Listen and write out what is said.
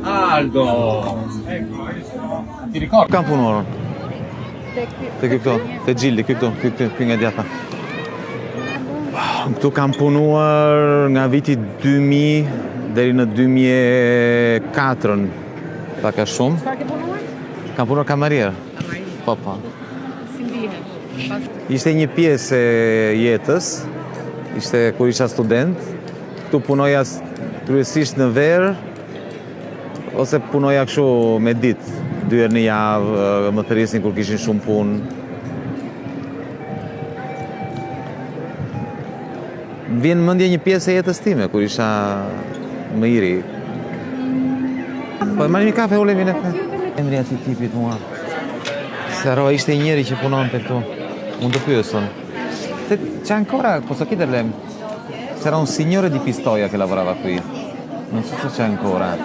Aldo! Ti ricordi? Kam punuar. Te këto, te Gjilli, këtu nga djatha. Këtu kam punuar nga viti 2000 deri në 2004, pak a shumë. Çfarë ke punuar? Kam punuar kamarier. Po. Si ndihet? Ishte një pjesë e jetës, ishte kur isha student. Këtu punoja kryesisht në verë, ose punoja kështu me ditë, 2 herë në javë, më thërrisin kur kishin shumë punë. Vjen mendje një pjesë e jetës time, kur isha më i ri. Po marrim një kafe, ulemi në kafe. Emri ati tipit mua. Se roa ishte njëri që punonte këtu. Unë të pyesën. C'è ancora, posso chiederle? C'era un signore di Pistoia che lavorava qui. Non so se c'è ancora.